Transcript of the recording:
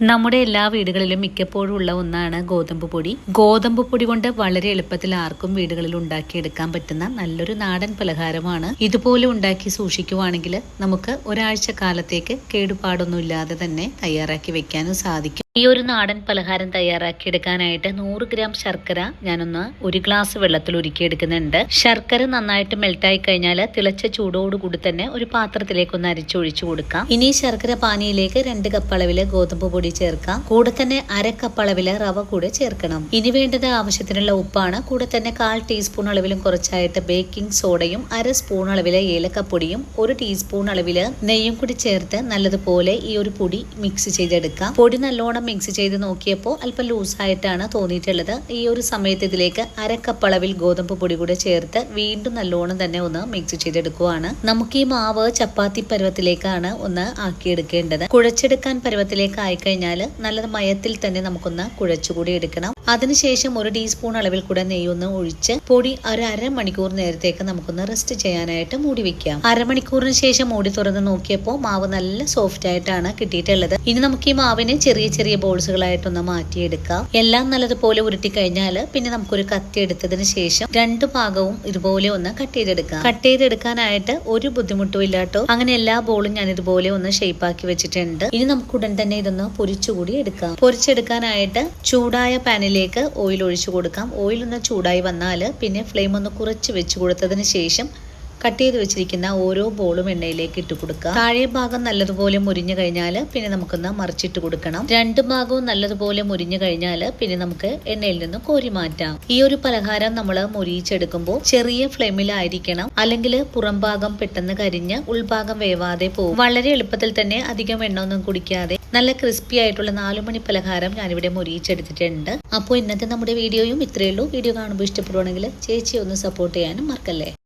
നമ്മുടെ എല്ലാ വീടുകളിലും മിക്കപ്പോഴും ഉള്ള ഒന്നാണ് ഗോതമ്പ് പൊടി. ഗോതമ്പ് പൊടി കൊണ്ട് വളരെ എളുപ്പത്തിൽ ആർക്കും വീടുകളിൽ ഉണ്ടാക്കിയെടുക്കാൻ പറ്റുന്ന നല്ലൊരു നാടൻ പലഹാരമാണ്. ഇതുപോലെ ഉണ്ടാക്കി സൂക്ഷിക്കുവാണെങ്കിൽ നമുക്ക് ഒരാഴ്ച കാലത്തേക്ക് കേടുപാടൊന്നും ഇല്ലാതെ തന്നെ തയ്യാറാക്കി വെക്കാനും സാധിക്കും. ഈ ഒരു നാടൻ പലഹാരം തയ്യാറാക്കി എടുക്കാനായിട്ട് 100 ഗ്രാം ശർക്കര ഞാനൊന്ന് 1 ഗ്ലാസ് വെള്ളത്തിൽ ഉരുക്കിയെടുക്കുന്നുണ്ട്. ശർക്കര നന്നായിട്ട് മെൽറ്റായി കഴിഞ്ഞാൽ തിളച്ച ചൂടോടുകൂടി തന്നെ ഒരു പാത്രത്തിലേക്ക് ഒന്ന് അരിച്ചൊഴിച്ചു കൊടുക്കാം. ഇനി ശർക്കര പാനിയിലേക്ക് 2 കപ്പ് അളവില് ഗോതമ്പ് പൊടി ചേർക്കാം. കൂടെ തന്നെ 1/2 കപ്പ് അളവില് റവ കൂടെ ചേർക്കണം. ഇനി വേണ്ടത് ആവശ്യത്തിനുള്ള ഉപ്പാണ്. കൂടെ തന്നെ 1/4 ടീസ്പൂൺ അളവിലും കുറച്ചായിട്ട് ബേക്കിംഗ് സോഡയും 1/2 സ്പൂൺ അളവില് ഏലക്കപ്പൊടിയും 1 ടീസ്പൂൺ അളവില് നെയ്യും കൂടി ചേർത്ത് നല്ലതുപോലെ ഈ ഒരു പൊടി മിക്സ് ചെയ്തെടുക്കാം. പൊടി നല്ലോണം മിക്സ് ചെയ്ത് നോക്കിയപ്പോൾ അല്പം ലൂസായിട്ടാണ് തോന്നിയിട്ടുള്ളത്. ഈ ഒരു സമയത്ത് ഇതിലേക്ക് 1/2 കപ്പ് അളവിൽ ഗോതമ്പ് പൊടി കൂടെ ചേർത്ത് വീണ്ടും നല്ലോണം തന്നെ ഒന്ന് മിക്സ് ചെയ്തെടുക്കുവാണ്. നമുക്ക് ഈ മാവ് ചപ്പാത്തി പരുവത്തിലേക്കാണ് ഒന്ന് ആക്കിയെടുക്കേണ്ടത്. കുഴച്ചെടുക്കാൻ പരുവത്തിലേക്ക് ആയിക്കഴിഞ്ഞാൽ നല്ല മയത്തിൽ തന്നെ നമുക്കൊന്ന് കുഴച്ചുകൂടി എടുക്കണം. അതിനുശേഷം 1 ടീസ്പൂൺ അളവിൽ കൂടെ നെയ്യൊന്ന് ഒഴിച്ച് പൊടി ഒരു 1/2 മണിക്കൂർ നേരത്തേക്ക് നമുക്കൊന്ന് റെസ്റ്റ് ചെയ്യാനായിട്ട് മൂടി വെക്കാം. അരമണിക്കൂറിന് ശേഷം മൂടി തുറന്ന് നോക്കിയപ്പോൾ മാവ് നല്ല സോഫ്റ്റ് ആയിട്ടാണ് കിട്ടിയിട്ടുള്ളത്. ഇനി നമുക്ക് ഈ മാവിനെ ചെറിയ ചെറിയ ബോൾസുകളായിട്ടൊന്ന് മാറ്റിയെടുക്കാം. എല്ലാം നല്ലതുപോലെ ഉരുട്ടി കഴിഞ്ഞാൽ പിന്നെ നമുക്കൊരു കത്തി എടുത്തതിന് ശേഷം 2 ഭാഗവും ഇതുപോലെ ഒന്ന് കട്ട് ചെയ്തെടുക്കാം. കട്ട് ചെയ്തെടുക്കാനായിട്ട് ഒരു ബുദ്ധിമുട്ടും ഇല്ലാട്ടോ. അങ്ങനെ എല്ലാ ബോളും ഞാൻ ഇതുപോലെ ഒന്ന് ഷേപ്പ് ആക്കി വെച്ചിട്ടുണ്ട്. ഇനി നമുക്ക് ഉടൻ തന്നെ ഇതൊന്ന് പൊരിച്ചുകൂടി എടുക്കാം. പൊരിച്ചെടുക്കാനായിട്ട് ചൂടായ പാനിലേക്ക് ഓയിൽ ഒഴിച്ചു കൊടുക്കാം. ഓയിൽ ഒന്ന് ചൂടായി വന്നാൽ പിന്നെ ഫ്ലെയിം ഒന്ന് കുറച്ച് വെച്ച് കൊടുത്തതിന് ശേഷം കട്ട് ചെയ്ത് വെച്ചിരിക്കുന്ന ഓരോ ബോളും എണ്ണയിലേക്ക് ഇട്ട് കൊടുക്കുക. താഴെ ഭാഗം നല്ലതുപോലെ മുരിഞ്ഞു കഴിഞ്ഞാൽ പിന്നെ നമുക്കൊന്ന് മറിച്ചിട്ട് കൊടുക്കണം. 2 ഭാഗവും നല്ലതുപോലെ മുരിഞ്ഞു കഴിഞ്ഞാൽ പിന്നെ നമുക്ക് എണ്ണയിൽ നിന്ന് കോരി മാറ്റാം. ഈ ഒരു പലഹാരം നമ്മൾ മുരിയിച്ചെടുക്കുമ്പോൾ ചെറിയ ഫ്ലെയിമിലായിരിക്കണം, അല്ലെങ്കിൽ പുറം ഭാഗം പെട്ടെന്ന് കരിഞ്ഞ് ഉൾഭാഗം വേവാതെ പോകും. വളരെ എളുപ്പത്തിൽ തന്നെ അധികം എണ്ണ ഒന്നും കുടിക്കാതെ നല്ല ക്രിസ്പി ആയിട്ടുള്ള 4 മണി പലഹാരം ഞാനിവിടെ മുരിയിച്ചെടുത്തിട്ടുണ്ട്. അപ്പോൾ ഇന്നത്തെ നമ്മുടെ വീഡിയോയും ഇത്രയേ ഉള്ളൂ. വീഡിയോ കാണുമ്പോൾ ഇഷ്ടപ്പെടുവാണെങ്കിൽ ചേച്ചി ഒന്ന് സപ്പോർട്ട് ചെയ്യാനും മറക്കല്ലേ.